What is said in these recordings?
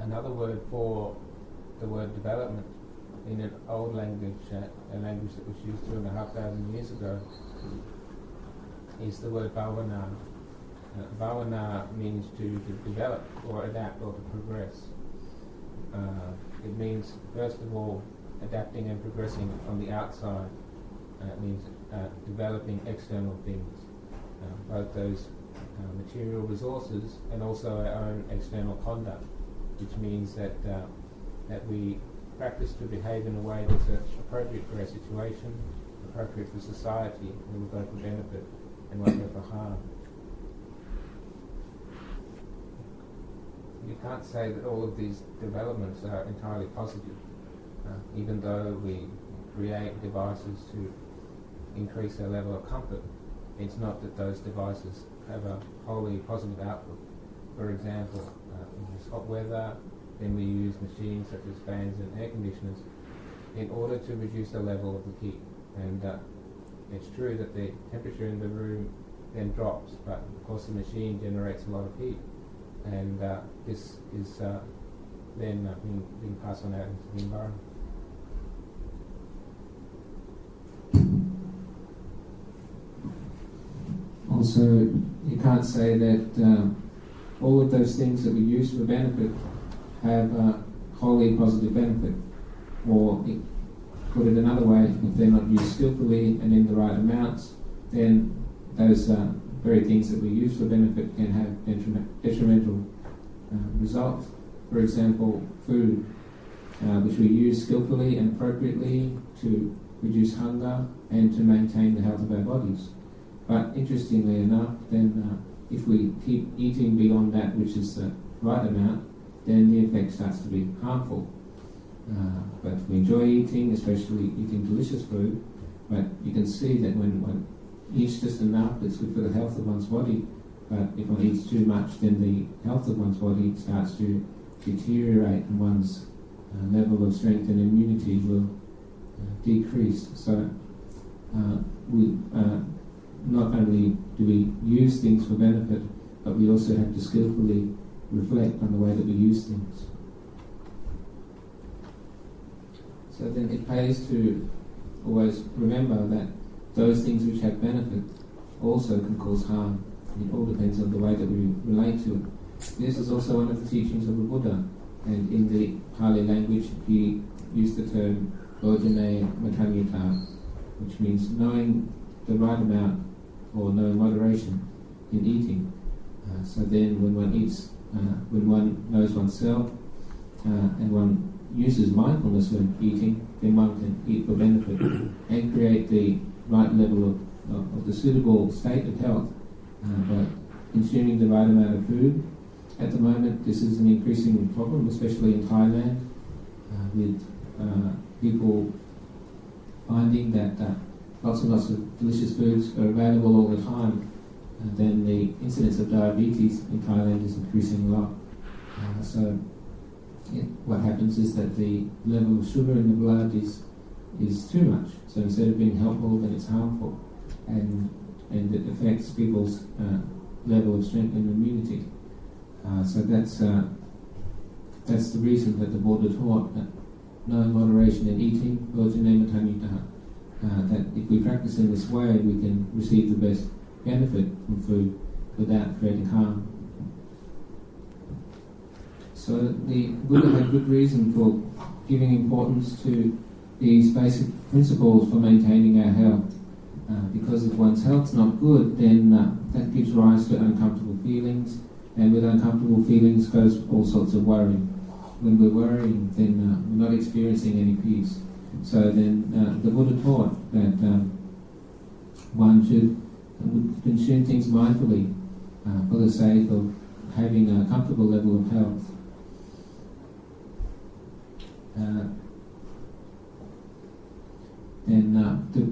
Another word for the word development in an old language, a language that was used 2,500 years ago, is the word bhavana. Bhavana means to develop or adapt or to progress. It means, first of all, adapting and progressing from the outside. It means developing external things, both those material resources and also our own external conduct, which means that we practice to behave in a way that's appropriate for our situation, appropriate for society, and will go for benefit and won't go for harm. You can't say that all of these developments are entirely positive, even though we create devices to increase our level of comfort. It's not that those devices have a wholly positive output. For example, in this hot weather, then we use machines such as fans and air conditioners in order to reduce the level of the heat. And it's true that the temperature in the room then drops, but of course the machine generates a lot of heat, and this is then being passed on out into the environment. Also, you can't say that all of those things that we use for benefit have wholly positive benefit. Or, put it another way, if they're not used skillfully and in the right amounts, then those very things that we use for benefit can have detrimental results. For example, food, which we use skillfully and appropriately to reduce hunger and to maintain the health of our bodies. But interestingly enough, then if we keep eating beyond that which is the right amount, then the effect starts to be harmful. But we enjoy eating, especially eating delicious food, but you can see that when one eats just enough, it's good for the health of one's body, but if one eats too much, then the health of one's body starts to deteriorate and one's level of strength and immunity will decrease. So we not only do we use things for benefit, but we also have to skillfully reflect on the way that we use things. So then it pays to always remember that those things which have benefit also can cause harm. It all depends on the way that we relate to it. This is also one of the teachings of the Buddha, and in the Pali language he used the term bojane matanyuta, which means knowing the right amount or knowing moderation in eating. So then when one eats, when one knows oneself and one uses mindfulness when eating, then one can eat for benefit and create the right level of the suitable state of health by consuming the right amount of food. At the moment, this is an increasing problem, especially in Thailand, with people finding that lots and lots of delicious foods are available all the time. Then the incidence of diabetes in Thailand is increasing a lot. So what happens is that the level of sugar in the blood is too much. So instead of being helpful, then it's harmful, and it affects people's level of strength and immunity. So that's the reason that the Buddha taught that knowing moderation in eating, bojane matanyuta, that if we practice in this way, we can receive the best benefit from food without creating harm. So the Buddha had good reason for giving importance to these basic principles for maintaining our health. Because if one's health's not good, then that gives rise to uncomfortable feelings, and with uncomfortable feelings goes all sorts of worrying. When we're worrying, then we're not experiencing any peace. So then the Buddha taught that one should consume things mindfully for the sake of having a comfortable level of health.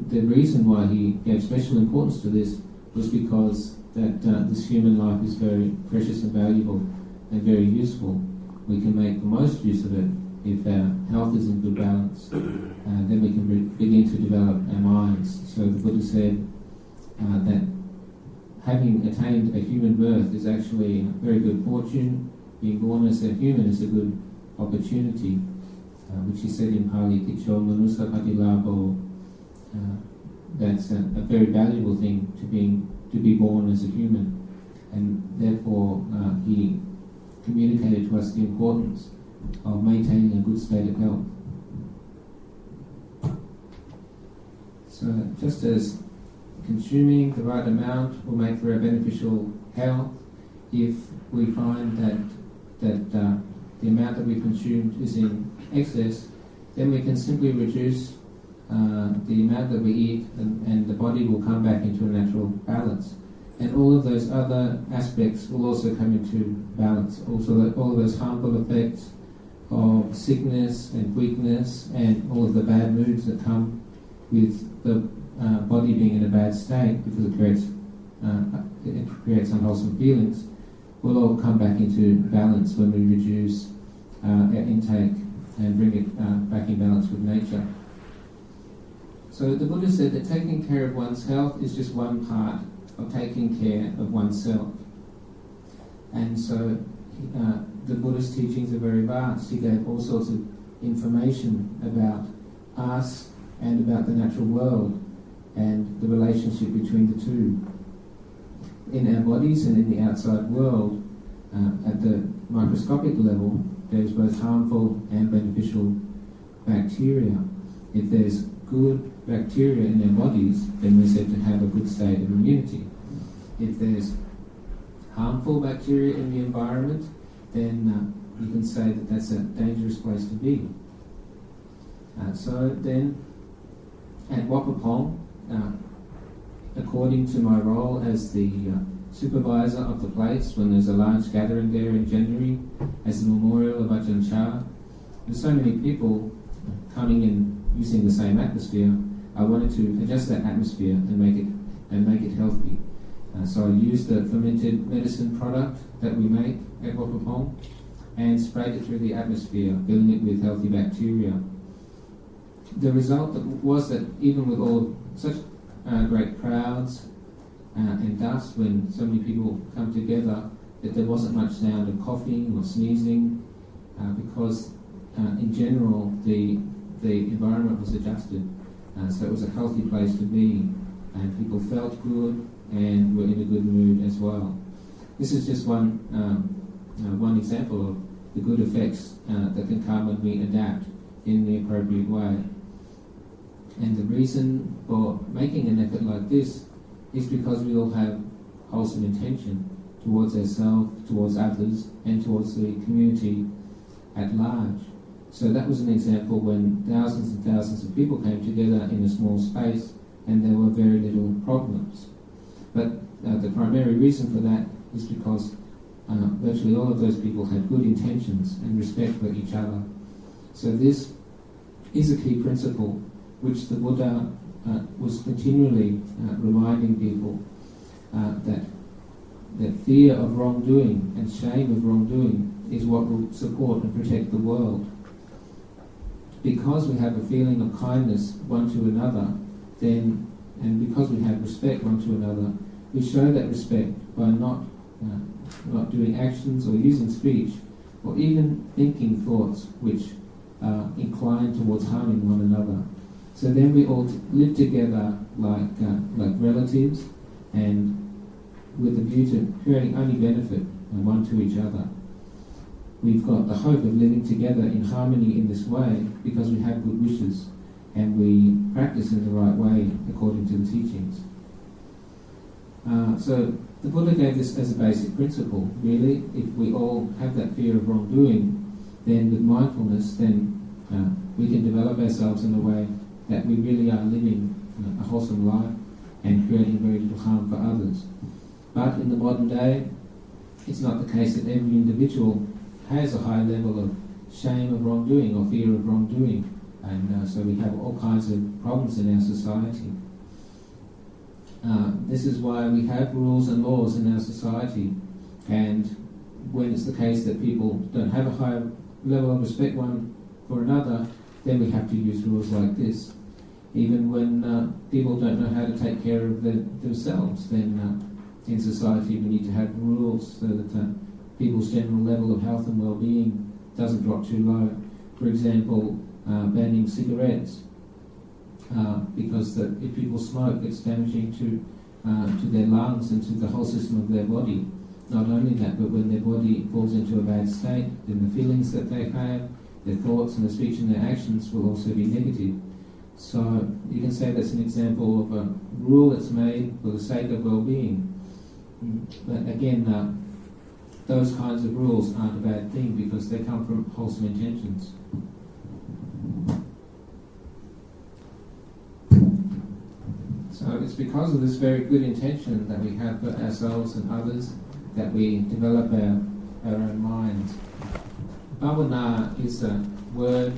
The reason why he gave special importance to this was because that this human life is very precious and valuable and very useful. We can make the most use of it if our health is in good balance. Then we can begin to develop our minds. So the Buddha said that having attained a human birth is actually a very good fortune, being born as a human is a good opportunity, which he said in Pali, Ticho Manusa Patilabo. That's a very valuable thing to be born as a human, and therefore he communicated to us the importance of maintaining a good state of health. So just as consuming the right amount will make for a beneficial health, if we find that the amount that we consumed is in excess, then we can simply reduce the amount that we eat, and the body will come back into a natural balance. And all of those other aspects will also come into balance. Also, all of those harmful effects of sickness and weakness and all of the bad moods that come with the body being in a bad state, because it creates unwholesome feelings, will all come back into balance when we reduce our intake and bring it back in balance with nature. So the Buddha said that taking care of one's health is just one part of taking care of oneself. And so the Buddha's teachings are very vast. He gave all sorts of information about us and about the natural world and the relationship between the two. In our bodies and in the outside world, at the microscopic level, there's both harmful and beneficial bacteria. If there's good bacteria in our bodies, then we're said to have a good state of immunity. If there's harmful bacteria in the environment, then you can say that that's a dangerous place to be. So then, at Wapapong, according to my role as the supervisor of the place, when there's a large gathering there in January, as a memorial of Ajahn Chah, there's so many people coming in using the same atmosphere. I wanted to adjust that atmosphere and make it healthy. So I used the fermented medicine product that we make at Wapapong and sprayed it through the atmosphere, filling it with healthy bacteria. The result was that even with all such great crowds and dust, when so many people come together, that there wasn't much sound of coughing or sneezing, because in general the environment was adjusted, so it was a healthy place to be, and people felt good and were in a good mood as well. This is just one example of the good effects that can come when we adapt in the appropriate way. And the reason for making an effort like this is because we all have wholesome intention towards ourselves, towards others, and towards the community at large. So that was an example when thousands and thousands of people came together in a small space and there were very little problems. But the primary reason for that is because virtually all of those people had good intentions and respect for each other. So this is a key principle which the Buddha was continually reminding people that fear of wrongdoing and shame of wrongdoing is what will support and protect the world. Because we have a feeling of kindness one to another, then, and because we have respect one to another, we show that respect by not doing actions or using speech or even thinking thoughts which are inclined towards harming one another. So then we all live together like relatives, and with a view to creating only benefit one to each other. We've got the hope of living together in harmony in this way because we have good wishes and we practice in the right way according to the teachings. So the Buddha gave this as a basic principle. Really, if we all have that fear of wrongdoing, then with mindfulness, then we can develop ourselves in a way that we really are living a wholesome life and creating very little harm for others. But in the modern day, it's not the case that every individual has a high level of shame of wrongdoing or fear of wrongdoing, and so we have all kinds of problems in our society. This is why we have rules and laws in our society, and when it's the case that people don't have a high level of respect one for another, then we have to use rules like this. Even when people don't know how to take care of themselves, then in society we need to have rules so that people's general level of health and well-being doesn't drop too low. For example, banning cigarettes, because if people smoke, it's damaging to their lungs and to the whole system of their body. Not only that, but when their body falls into a bad state, then the feelings that they have, their thoughts and their speech and their actions will also be negative. So you can say that's an example of a rule that's made for the sake of well-being. But again, those kinds of rules aren't a bad thing because they come from wholesome intentions. So it's because of this very good intention that we have for ourselves and others that we develop our own minds. Bhavana is a word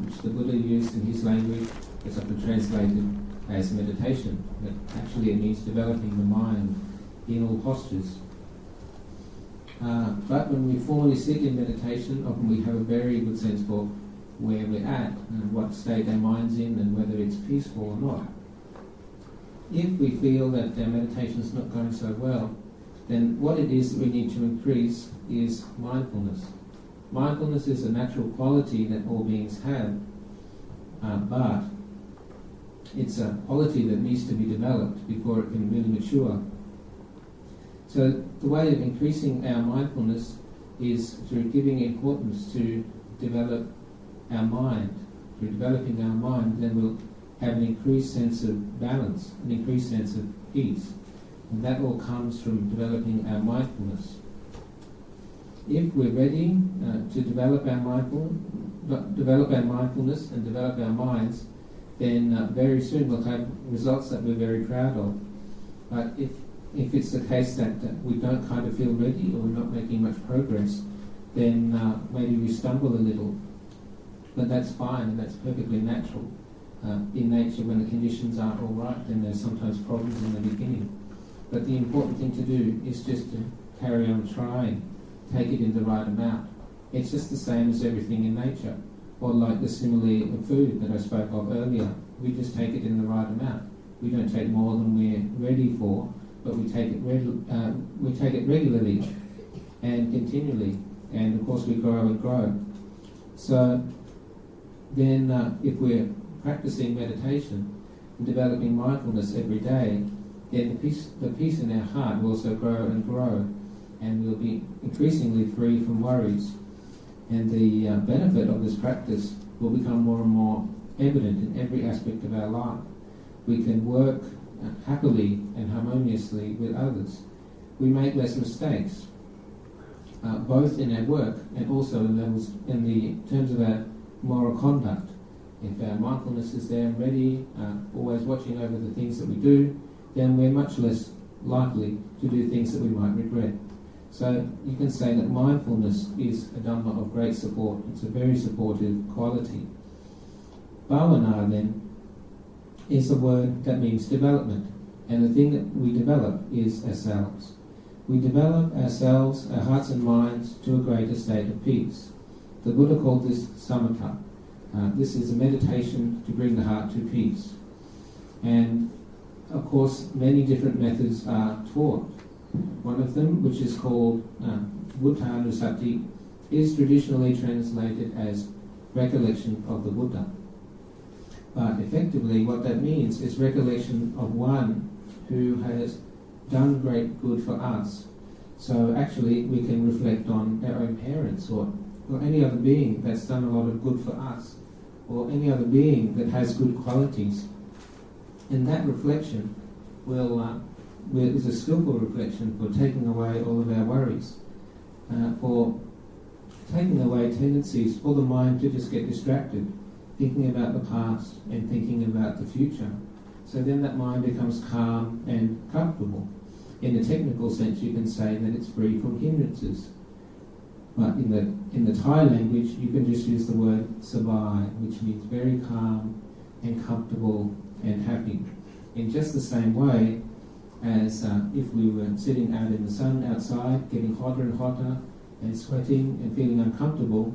which the Buddha used in his language. It's often translated as meditation, but actually it means developing the mind in all postures. But when we formally sit in meditation, often we have a very good sense for where we're at and what state our mind's in and whether it's peaceful or not. If we feel that our meditation's not going so well, then what it is that we need to increase is mindfulness. Mindfulness is a natural quality that all beings have, but it's a quality that needs to be developed before it can really mature. So the way of increasing our mindfulness is through giving importance to develop our mind. Through developing our mind, then we'll have an increased sense of balance, an increased sense of peace. And that all comes from developing our mindfulness. If we're ready to develop our mindfulness and develop our minds, then very soon we'll have results that we're very proud of. But if it's the case that we don't kind of feel ready or we're not making much progress, then maybe we stumble a little. But that's fine and that's perfectly natural. In nature, when the conditions aren't all right, then there's sometimes problems in the beginning. But the important thing to do is just to carry on trying, take it in the right amount. It's just the same as everything in nature, or like the simile of food that I spoke of earlier. We just take it in the right amount. We don't take more than we're ready for, but we take it regularly and continually, and of course we grow and grow. So then if we're practicing meditation and developing mindfulness every day, then the peace in our heart will also grow and grow, and we'll be increasingly free from worries. And the benefit of this practice will become more and more evident in every aspect of our life. We can work happily and harmoniously with others. We make less mistakes, both in our work and also in the terms of our moral conduct. If our mindfulness is there and ready, always watching over the things that we do, then we're much less likely to do things that we might regret. So you can say that mindfulness is a Dhamma of great support. It's a very supportive quality. Bhavana then is a word that means development, and the thing that we develop is ourselves. We develop ourselves, our hearts and minds, to a greater state of peace. The Buddha called this samatha. This is a meditation to bring the heart to peace. And of course, many different methods are taught. One of them, which is called Buddhanusati, is traditionally translated as recollection of the Buddha. But effectively, what that means is recollection of one who has done great good for us. So actually, we can reflect on our own parents or any other being that's done a lot of good for us, or any other being that has good qualities. And that reflection is a skillful reflection for taking away all of our worries, for taking away tendencies for the mind to just get distracted, thinking about the past and thinking about the future. So then that mind becomes calm and comfortable. In a technical sense, you can say that it's free from hindrances. But in the Thai language, you can just use the word sabai, which means very calm and comfortable and happy. In just the same way as if we were sitting out in the sun outside, getting hotter and hotter and sweating and feeling uncomfortable,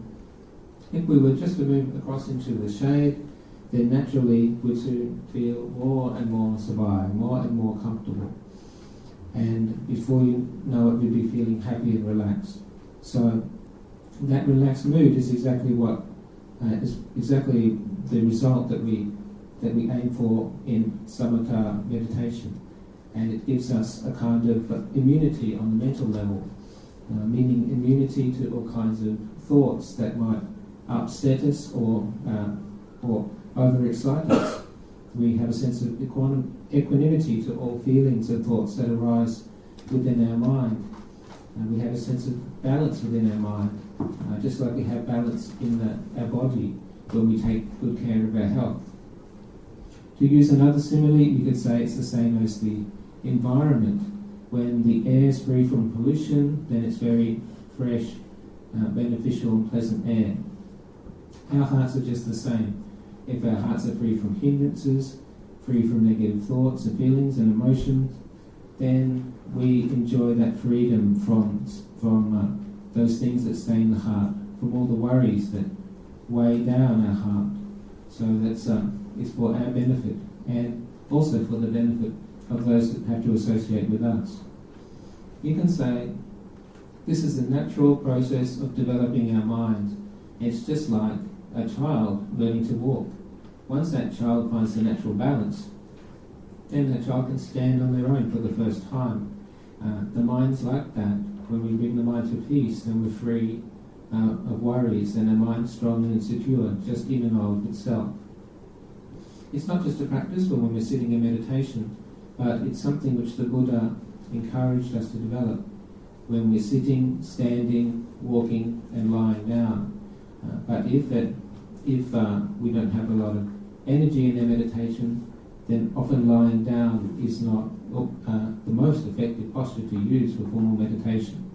if we were just to move across into the shade, then naturally we'd soon feel more and more sabai, more and more comfortable. And before you know it, we'd be feeling happy and relaxed. So that relaxed mood is exactly what is exactly the result that we aim for in samatha meditation, and it gives us a kind of immunity on the mental level, meaning immunity to all kinds of thoughts that might upset us or overexcite us. We have a sense of equanimity to all feelings and thoughts that arise within our mind. We have a sense of balance within our mind, just like we have balance in our body when we take good care of our health. To use another simile, you could say it's the same as the environment. When the air is free from pollution, then it's very fresh, beneficial and pleasant air. Our hearts are just the same. If our hearts are free from hindrances, free from negative thoughts and feelings and emotions, then we enjoy that freedom from those things that stay in the heart, from all the worries that weigh down our heart. So that's it's for our benefit and also for the benefit of those that have to associate with us. You can say this is the natural process of developing our minds. It's just like a child learning to walk. Once that child finds the natural balance, then that child can stand on their own for the first time. The mind's like that. When we bring the mind to peace, then we're free of worries, and our mind's strong and secure, just in and of itself. It's not just a practice for when we're sitting in meditation, but it's something which the Buddha encouraged us to develop when we're sitting, standing, walking, and lying down. But if we don't have a lot of energy in our meditation, then often lying down is not the most effective posture to use for formal meditation.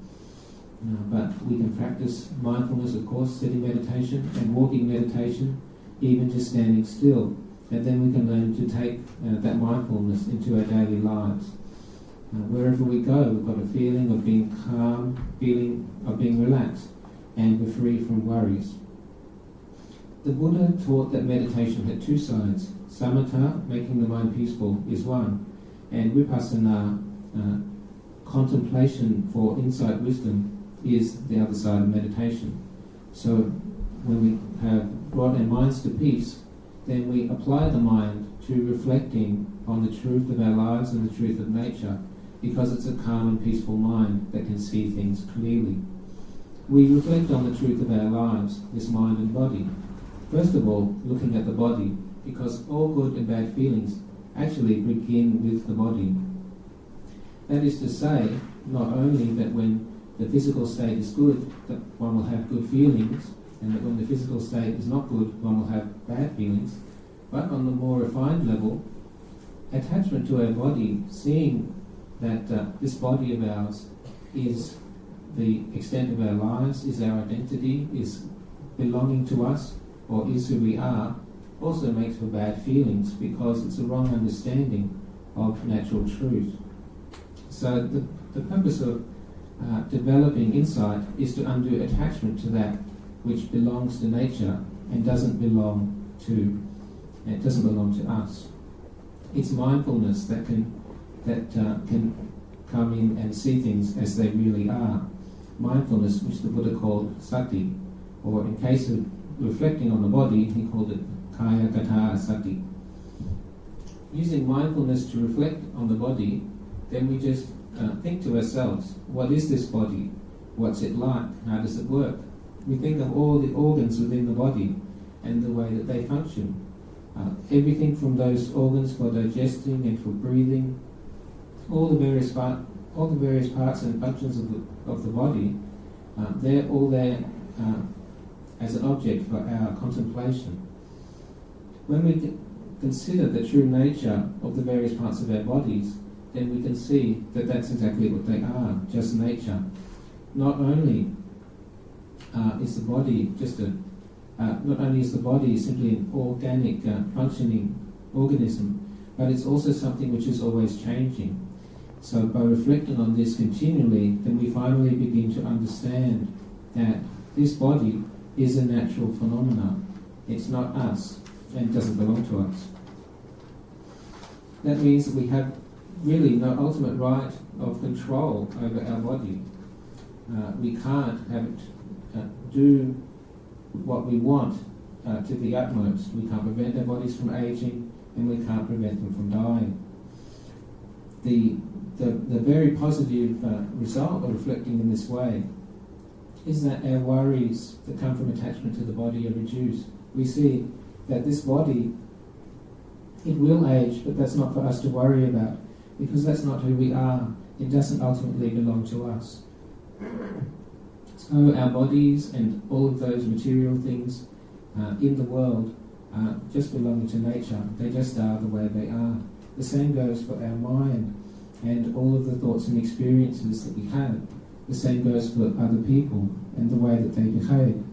But we can practice mindfulness, of course, sitting meditation and walking meditation, even just standing still. And then we can learn to take that mindfulness into our daily lives. Wherever we go, we've got a feeling of being calm, feeling of being relaxed, and we're free from worries. The Buddha taught that meditation had two sides. Samatha, making the mind peaceful, is one, and vipassana, contemplation for insight wisdom, is the other side of meditation. So when we have brought our minds to peace, then we apply the mind to reflecting on the truth of our lives and the truth of nature, because it's a calm and peaceful mind that can see things clearly. We reflect on the truth of our lives, this mind and body. First of all, looking at the body, because all good and bad feelings actually begin with the body. That is to say, not only that when the physical state is good, that one will have good feelings, and that when the physical state is not good, one will have bad feelings, but on the more refined level, attachment to our body, seeing that this body of ours is the extent of our lives, is our identity, is belonging to us, or is who we are, also makes for bad feelings, because it's a wrong understanding of natural truth. So the purpose of developing insight is to undo attachment to that which belongs to nature and doesn't belong to us. It's mindfulness that can come in and see things as they really are. Mindfulness, which the Buddha called sati, or in case of reflecting on the body, he called it kaya kata sati. Using mindfulness to reflect on the body, then we just think to ourselves, what is this body? What's it like? How does it work? We think of all the organs within the body and the way that they function. Everything from those organs for digesting and for breathing, all the various parts and functions of the body, they're all there as an object for our contemplation. When we consider the true nature of the various parts of our bodies, then we can see that that's exactly what they are, just nature. Not only is the body simply an organic, functioning organism, but it's also something which is always changing. So by reflecting on this continually, then we finally begin to understand that this body is a natural phenomenon. It's not us, and it doesn't belong to us. That means that we have really no ultimate right of control over our body. we can't have it do what we want to the utmost. We can't prevent our bodies from aging, and we can't prevent them from dying. The very positive result of reflecting in this way is that our worries that come from attachment to the body are reduced. We see that this body, it will age, but that's not for us to worry about, because that's not who we are. It doesn't ultimately belong to us. So our bodies and all of those material things in the world are just belonging to nature. They just are the way they are. The same goes for our mind and all of the thoughts and experiences that we have. The same goes for other people and the way that they behave.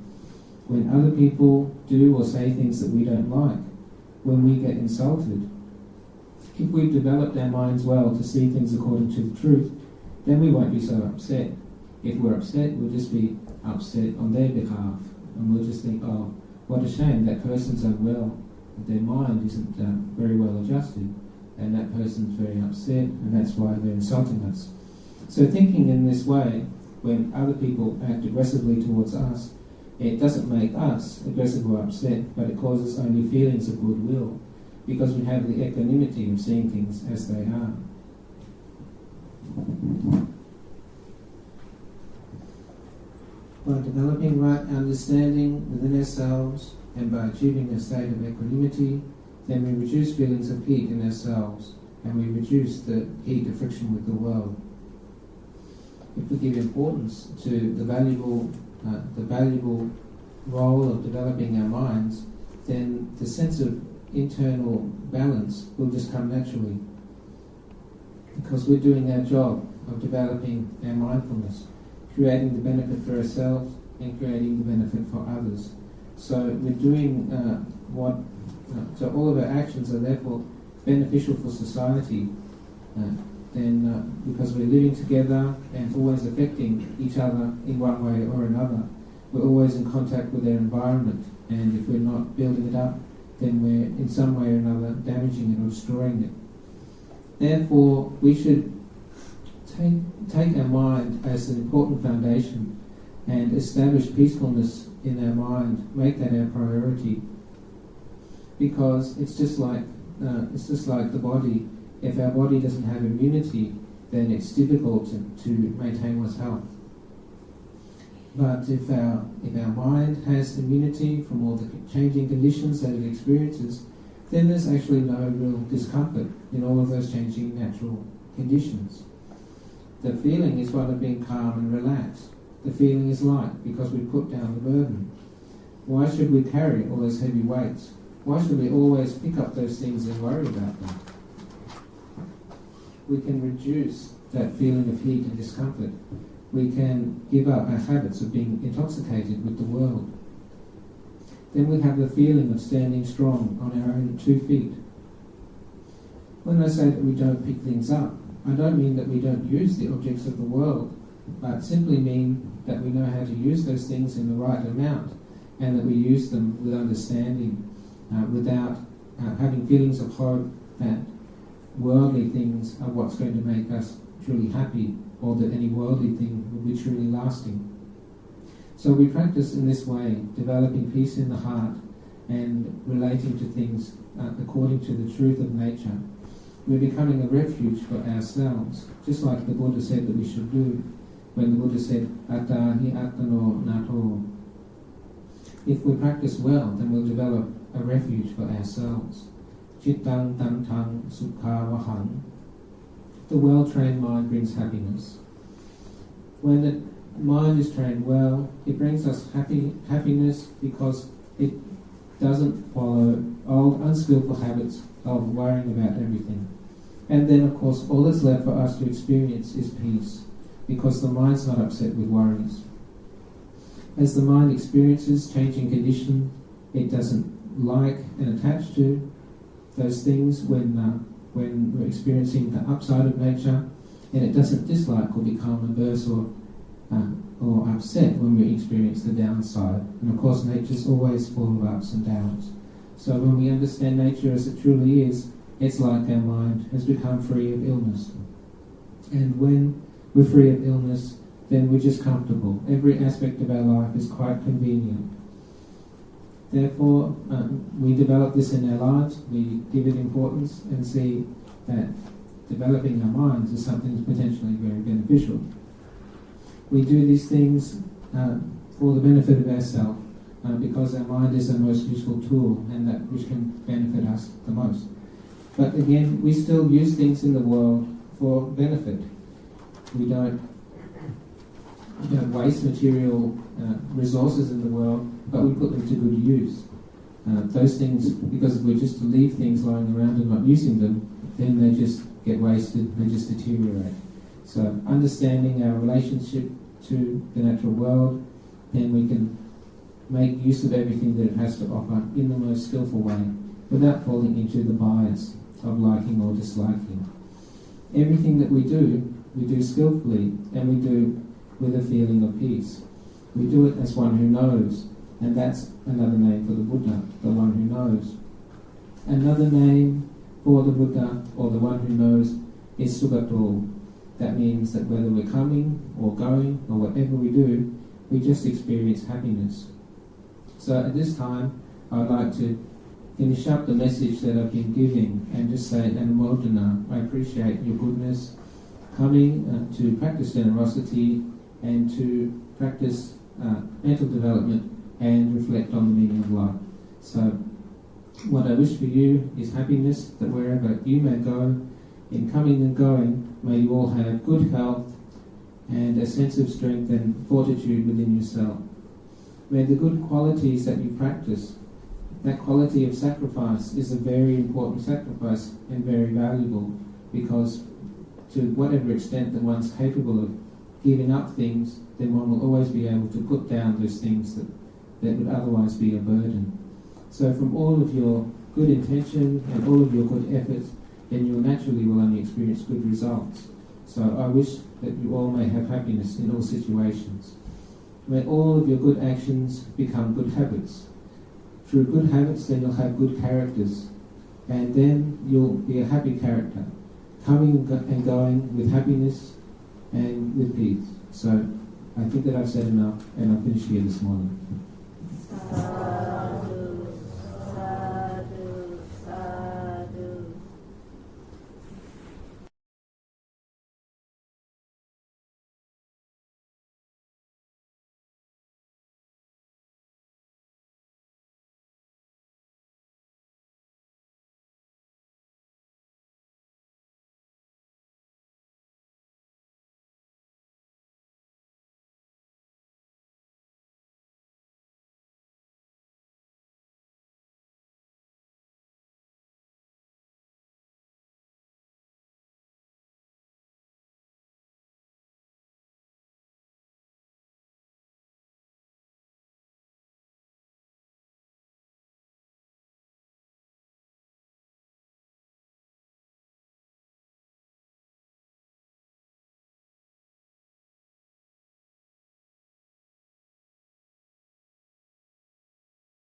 When other people do or say things that we don't like, when we get insulted, if we've developed our minds well to see things according to the truth, then we won't be so upset. If we're upset, we'll just be upset on their behalf, and we'll just think, oh, what a shame, that person's unwell, their mind isn't very well adjusted, and that person's very upset, and that's why they're insulting us. So thinking in this way, when other people act aggressively towards us, it doesn't make us aggressive or upset, but it causes only feelings of goodwill, because we have the equanimity of seeing things as they are. By developing right understanding within ourselves and by achieving a state of equanimity, then we reduce feelings of heat in ourselves, and we reduce the heat of friction with the world. If we give importance to the valuable role of developing our minds, then the sense of internal balance will just come naturally, because we're doing our job of developing our mindfulness, creating the benefit for ourselves and creating the benefit for others. So we're doing so all of our actions are therefore beneficial for society, because we're living together and always affecting each other in one way or another. We're always in contact with our environment, and if we're not building it up, then we're in some way or another damaging it or destroying it. Therefore, we should take our mind as an important foundation and establish peacefulness in our mind, make that our priority, because it's just like the body. If our body doesn't have immunity, then it's difficult to maintain one's health. But if our mind has immunity from all the changing conditions that it experiences, then there's actually no real discomfort in all of those changing natural conditions. The feeling is one of being calm and relaxed. The feeling is light because we put down the burden. Why should we carry all those heavy weights? Why should we always pick up those things and worry about them? We can reduce that feeling of heat and discomfort. We can give up our habits of being intoxicated with the world. Then we have the feeling of standing strong on our own 2 feet. When I say that we don't pick things up, I don't mean that we don't use the objects of the world, but simply mean that we know how to use those things in the right amount, and that we use them with understanding, without having feelings of hope that worldly things are what's going to make us truly happy, or that any worldly thing will be truly lasting. So we practice in this way, developing peace in the heart and relating to things according to the truth of nature. We're becoming a refuge for ourselves, just like the Buddha said that we should do when the Buddha said, Atta hi attano nato. If we practice well, then we'll develop a refuge for ourselves. Chittang tantang sukha vahang. The well-trained mind brings happiness. When the mind is trained well, it brings us happiness because it doesn't follow old unskillful habits of worrying about everything. And then, of course, all that's left for us to experience is peace, because the mind's not upset with worries. As the mind experiences changing condition, it doesn't like and attach to those things when we're experiencing the upside of nature, and it doesn't dislike or become averse or upset when we experience the downside. And of course, nature's always full of ups and downs. So when we understand nature as it truly is, it's like our mind has become free of illness. And when we're free of illness, then we're just comfortable. Every aspect of our life is quite convenient. Therefore, we develop this in our lives, we give it importance and see that developing our minds is something that's potentially very beneficial. We do these things for the benefit of ourselves, because our mind is the most useful tool and that which can benefit us the most. But again, we still use things in the world for benefit. We don't waste material resources in the world, but we put them to good use. Those things, because if we're just to leave things lying around and not using them, then they just get wasted, they just deteriorate. So understanding our relationship to the natural world, then we can make use of everything that it has to offer in the most skillful way, without falling into the bias of liking or disliking. Everything that we do skillfully, and we do with a feeling of peace. We do it as one who knows, and that's another name for the Buddha, the one who knows. Another name for the Buddha, or the one who knows, is Sugato. That means that whether we're coming or going, or whatever we do, we just experience happiness. So at this time, I'd like to finish up the message that I've been giving and just say, Anumodana, I appreciate your goodness, coming to practice generosity and to practice mental development and reflect on the meaning of life. So what I wish for you is happiness, that wherever you may go, in coming and going, may you all have good health and a sense of strength and fortitude within yourself. May the good qualities that you practice, that quality of sacrifice is a very important sacrifice and very valuable, because to whatever extent that one's capable of giving up things, then one will always be able to put down those things that would otherwise be a burden. So from all of your good intention and all of your good efforts, then you naturally will only experience good results. So I wish that you all may have happiness in all situations. May all of your good actions become good habits. Through good habits, then you'll have good characters, and then you'll be a happy character, coming and going with happiness and with peace. So I think that I've said enough, and I'll finish here this morning.